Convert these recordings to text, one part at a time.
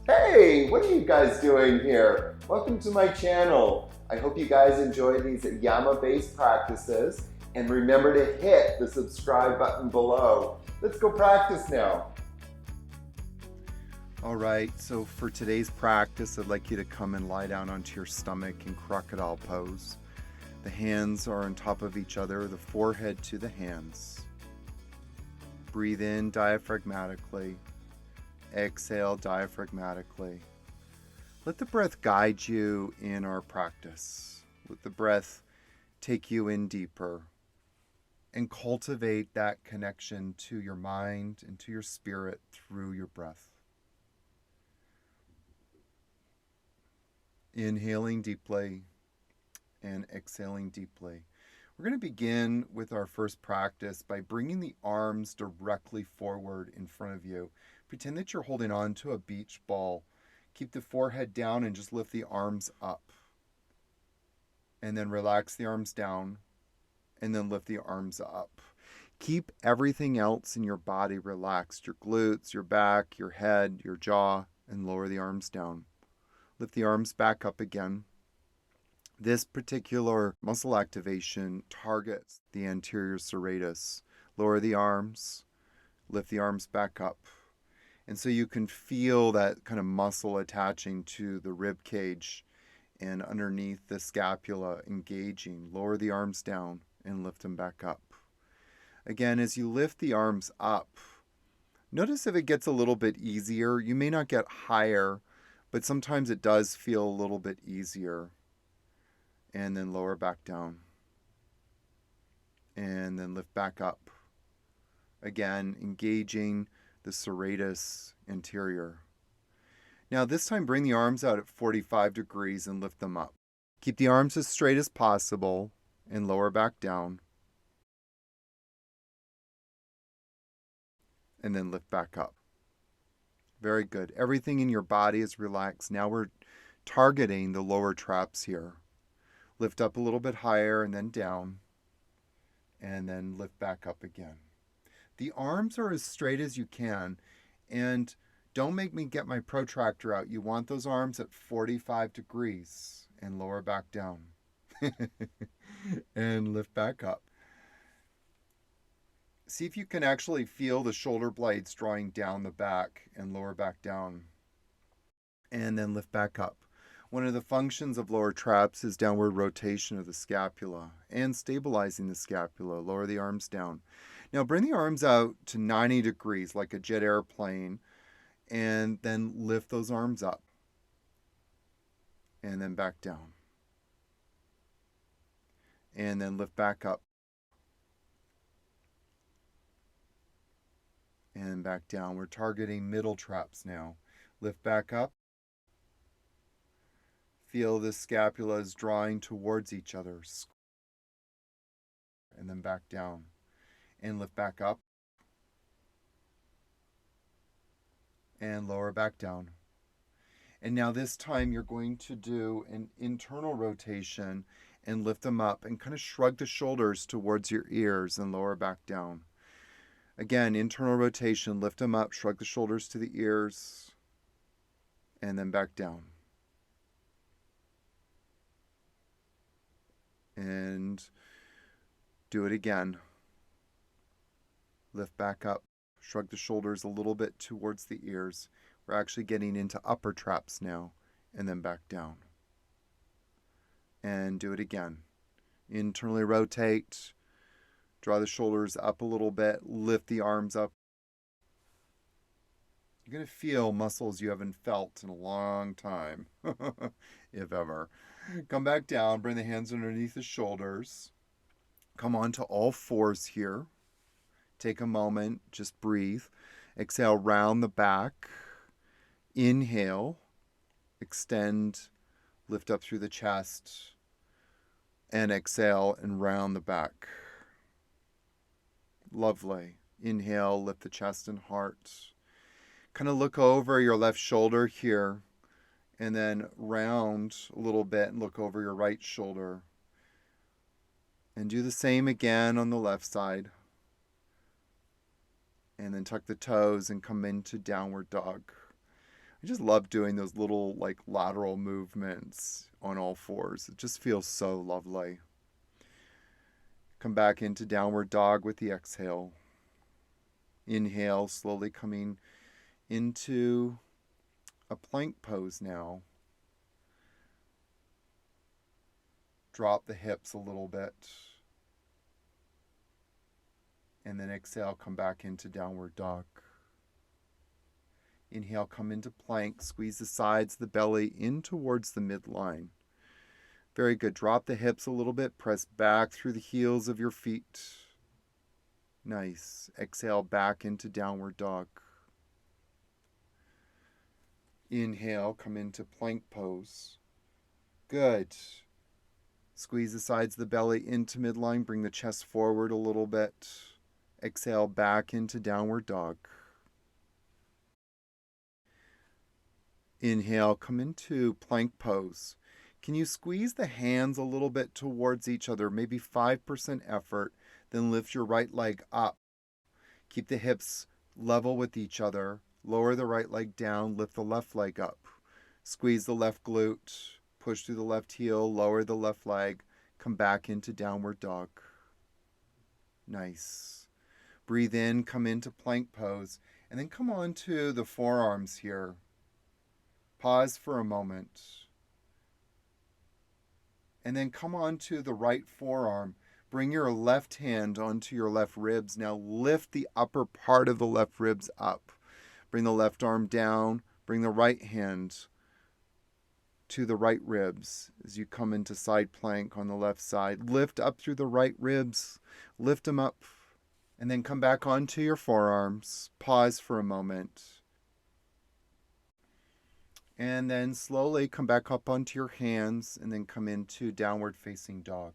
Hey, what are you guys doing here? Welcome to my channel. I hope you guys enjoy these AYAMA-based practices, and remember to hit the subscribe button below. Let's go practice now. All right, so for today's practice, I'd like you to come and lie down onto your stomach in crocodile pose. The hands are on top of each other, the forehead to the hands. Breathe in diaphragmatically. Exhale diaphragmatically. Let the breath guide you in our practice. Let the breath take you in deeper and cultivate that connection to your mind and to your spirit through your breath. Inhaling deeply and exhaling deeply. We're going to begin with our first practice by bringing the arms directly forward in front of you. Pretend that you're holding on to a beach ball. Keep the forehead down and just lift the arms up. And then relax the arms down and then lift the arms up. Keep everything else in your body relaxed. Your glutes, your back, your head, your jaw, and lower the arms down. Lift the arms back up again. This particular muscle activation targets the anterior serratus. Lower the arms, lift the arms back up. And so you can feel that kind of muscle attaching to the rib cage and underneath the scapula engaging. Lower the arms down and lift them back up. Again, as you lift the arms up, notice if it gets a little bit easier. You may not get higher, but sometimes it does feel a little bit easier. And then lower back down. And then lift back up. Again, engaging the serratus anterior. Now this time bring the arms out at 45 degrees and lift them up. Keep the arms as straight as possible and lower back down. And then lift back up. Very good. Everything in your body is relaxed. Now we're targeting the lower traps here. Lift up a little bit higher and then down. And then lift back up again. The arms are as straight as you can. And don't make me get my protractor out. You want those arms at 45 degrees. And lower back down. And lift back up. See if you can actually feel the shoulder blades drawing down the back and lower back down. And then lift back up. One of the functions of lower traps is downward rotation of the scapula and stabilizing the scapula. Lower the arms down. Now bring the arms out to 90 degrees like a jet airplane and then lift those arms up and then back down. And then lift back up and back down. We're targeting middle traps now. Lift back up. Feel the scapulas drawing towards each other. And then back down. And lift back up. And lower back down. And now this time you're going to do an internal rotation and lift them up and kind of shrug the shoulders towards your ears and lower back down. Again, internal rotation, lift them up, shrug the shoulders to the ears, and then back down. And do it again. Lift back up, shrug the shoulders a little bit towards the ears. We're actually getting into upper traps now, and then back down. And do it again. Internally rotate, draw the shoulders up a little bit, lift the arms up. You're going to feel muscles you haven't felt in a long time, if ever. Come back down, bring the hands underneath the shoulders. Come on to all fours here. Take a moment, just breathe. Exhale, round the back. Inhale, extend, lift up through the chest. And exhale and round the back. Lovely. Inhale, lift the chest and heart. Kind of look over your left shoulder here. And then round a little bit and look over your right shoulder. And do the same again on the left side. And then tuck the toes and come into downward dog. I just love doing those little like lateral movements on all fours. It just feels so lovely. Come back into downward dog with the exhale. Inhale, slowly coming into a plank pose now. Drop the hips a little bit. And then exhale, come back into downward dog. Inhale, come into plank. Squeeze the sides, the belly in towards the midline. Very good. Drop the hips a little bit. Press back through the heels of your feet. Nice. Exhale, back into downward dog. Inhale, come into plank pose. Good. Squeeze the sides of the belly into midline. Bring the chest forward a little bit. Exhale, back into downward dog. Inhale, come into plank pose. Can you squeeze the hands a little bit towards each other, maybe 5% effort, then lift your right leg up. Keep the hips level with each other. Lower the right leg down, lift the left leg up. Squeeze the left glute, push through the left heel, lower the left leg, come back into downward dog. Nice. Breathe in, come into plank pose, and then come on to the forearms here. Pause for a moment. And then come on to the right forearm. Bring your left hand onto your left ribs. Now lift the upper part of the left ribs up. Bring the left arm down. Bring the right hand to the right ribs as you come into side plank on the left side. Lift up through the right ribs. Lift them up. And then come back onto your forearms. Pause for a moment. And then slowly come back up onto your hands and then come into downward facing dog.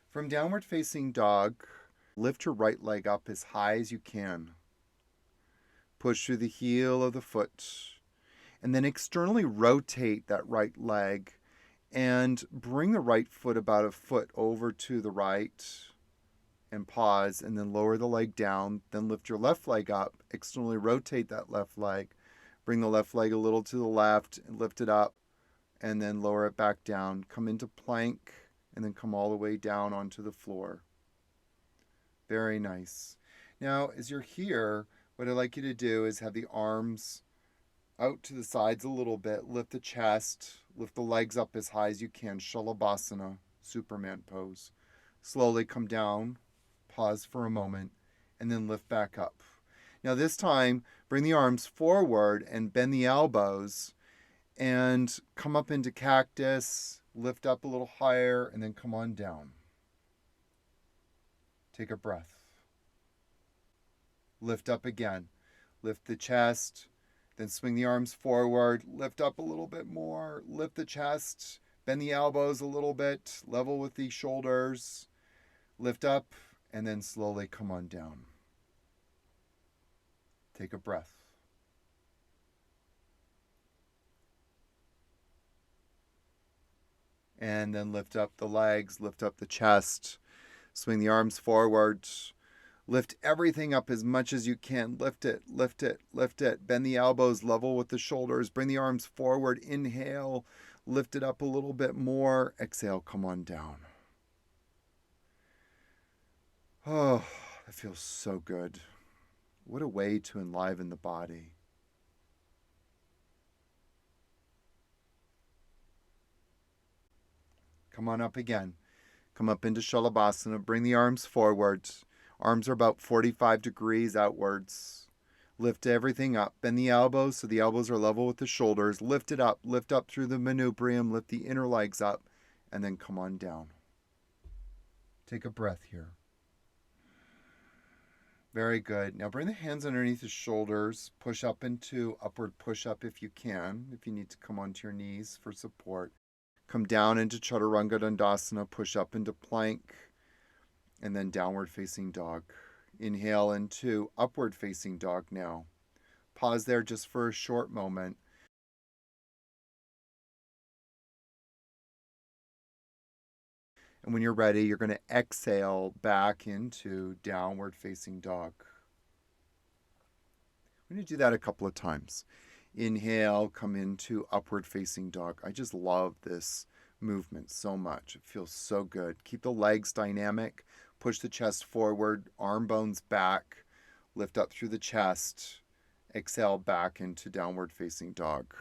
From downward facing dog, lift your right leg up as high as you can. Push through the heel of the foot. And then externally rotate that right leg and bring the right foot about a foot over to the right and pause, and then lower the leg down. Then lift your left leg up, externally rotate that left leg. Bring the left leg a little to the left and lift it up and then lower it back down. Come into plank and then come all the way down onto the floor. Very nice. Now, as you're here, what I'd like you to do is have the arms out to the sides a little bit. Lift the chest. Lift the legs up as high as you can. Shalabhasana, Superman pose. Slowly come down. Pause for a moment and then lift back up. Now this time, bring the arms forward and bend the elbows and come up into cactus, lift up a little higher, and then come on down. Take a breath. Lift up again. Lift the chest, then swing the arms forward, lift up a little bit more, lift the chest, bend the elbows a little bit, level with the shoulders, lift up, and then slowly come on down. Take a breath. And then lift up the legs, lift up the chest, swing the arms forward, lift everything up as much as you can. Lift it, lift it, lift it. Bend the elbows level with the shoulders. Bring the arms forward. Inhale, lift it up a little bit more. Exhale, come on down. Oh, that feels so good. What a way to enliven the body. Come on up again. Come up into Shalabhasana. Bring the arms forward. Arms are about 45 degrees outwards. Lift everything up. Bend the elbows so the elbows are level with the shoulders. Lift it up. Lift up through the manubrium. Lift the inner legs up. And then come on down. Take a breath here. Very good. Now bring the hands underneath the shoulders. Push up into upward push-up if you can. If you need to come onto your knees for support. Come down into Chaturanga Dandasana. Push up into plank. And then downward facing dog. Inhale into upward facing dog now. Pause there just for a short moment. And when you're ready, you're going to exhale back into downward facing dog. We're going to do that a couple of times. Inhale, come into upward facing dog. I just love this movement so much. It feels so good. Keep the legs dynamic. Push the chest forward, arm bones back. Lift up through the chest. Exhale back into downward facing dog.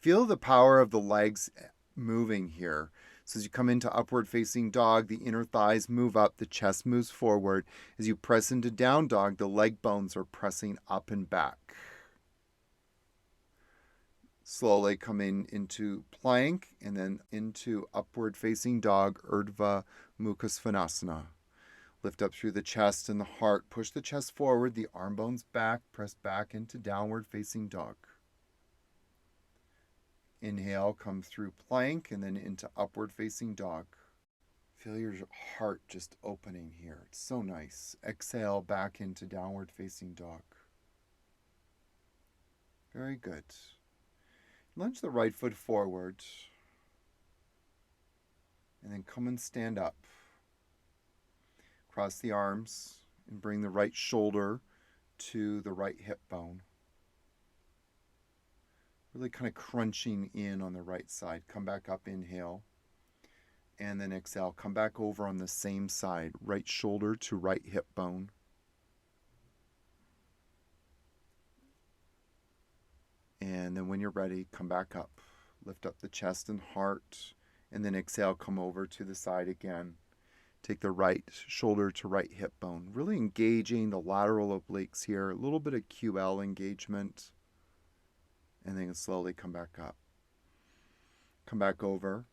Feel the power of the legs moving here. So as you come into upward facing dog, the inner thighs move up, the chest moves forward. As you press into down dog, the leg bones are pressing up and back. Slowly coming into plank and then into upward facing dog, Urdhva Mukha Svanasana. Lift up through the chest and the heart. Push the chest forward, the arm bones back, press back into downward facing dog. Inhale, come through plank and then into upward facing dog. Feel your heart just opening here. It's so nice. Exhale back into downward facing dog. Very good. Lunge the right foot forward. And then come and stand up. Cross the arms and bring the right shoulder to the right hip bone. Really kind of crunching in on the right side. Come back up, inhale. And then exhale. Come back over on the same side. Right shoulder to right hip bone. And then when you're ready, come back up. Lift up the chest and heart. And then exhale, come over to the side again. Take the right shoulder to right hip bone. Really engaging the lateral obliques here. A little bit of QL engagement. And then slowly come back up. Come back over.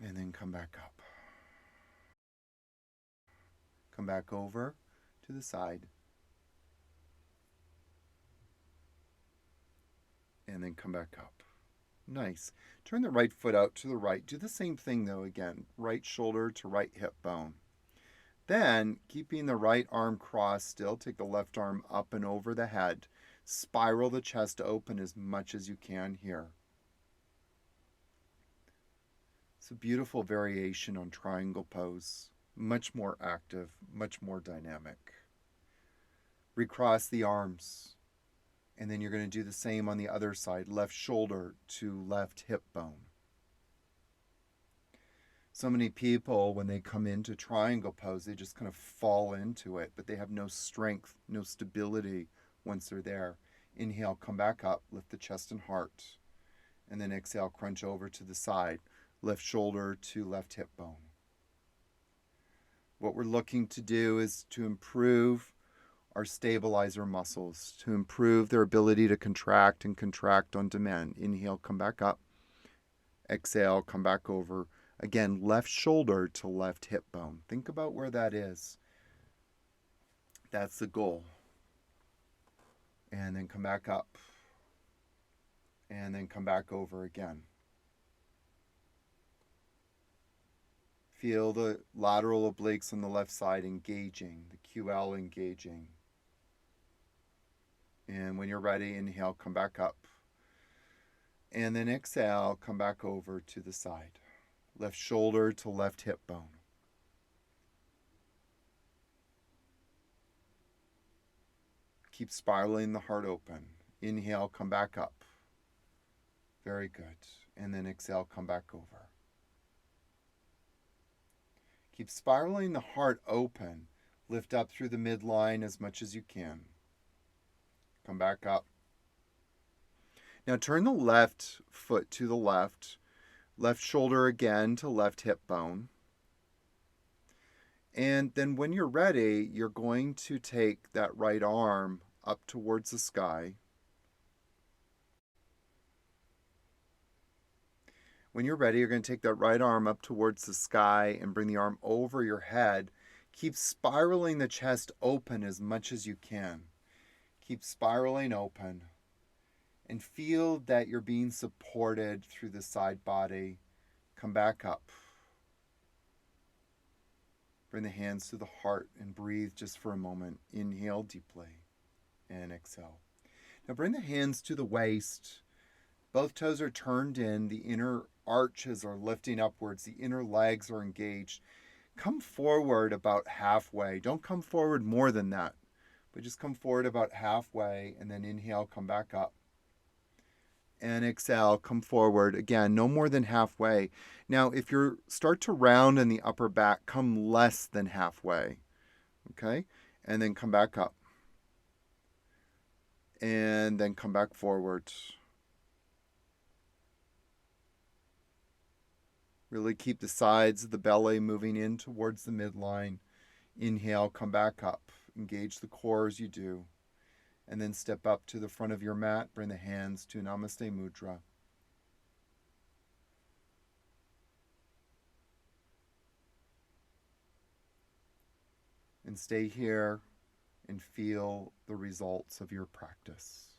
And then come back up. Come back over to the side. And then come back up. Nice. Turn the right foot out to the right. Do the same thing though again. Right shoulder to right hip bone. Then, keeping the right arm crossed still, take the left arm up and over the head. Spiral the chest open as much as you can here. It's a beautiful variation on triangle pose. Much more active, much more dynamic. Recross the arms. And then you're going to do the same on the other side. Left shoulder to left hip bone. So many people, when they come into triangle pose, they just kind of fall into it, but they have no strength, no stability once they're there. Inhale, come back up, lift the chest and heart. And then exhale, crunch over to the side. Left shoulder to left hip bone. What we're looking to do is to improve our stabilizer muscles, to improve their ability to contract and contract on demand. Inhale, come back up. Exhale, come back over. Again, left shoulder to left hip bone. Think about where that is. That's the goal. And then come back up. And then come back over again. Feel the lateral obliques on the left side engaging, the QL engaging. And when you're ready, inhale, come back up. And then exhale, come back over to the side. Left shoulder to left hip bone. Keep spiraling the heart open. Inhale, come back up. Very good. And then exhale, come back over. Keep spiraling the heart open. Lift up through the midline as much as you can. Come back up. Now turn the left foot to the left. Left shoulder again to left hip bone. And then when you're ready, you're going to take that right arm up towards the sky. When you're ready, you're going to take that right arm up towards the sky and bring the arm over your head. Keep spiraling the chest open as much as you can. Keep spiraling open. And feel that you're being supported through the side body. Come back up. Bring the hands to the heart and breathe just for a moment. Inhale deeply and exhale. Now bring the hands to the waist. Both toes are turned in. The inner arches are lifting upwards, the inner legs are engaged. Come forward about halfway. Don't come forward more than that, but just come forward about halfway, and then inhale, come back up. And exhale, come forward. Again, no more than halfway. Now, if you start to round in the upper back, come less than halfway. Okay? And then come back up. And then come back forward. Really keep the sides of the belly moving in towards the midline. Inhale, come back up. Engage the core as you do. And then step up to the front of your mat. Bring the hands to Namaste Mudra. And stay here and feel the results of your practice.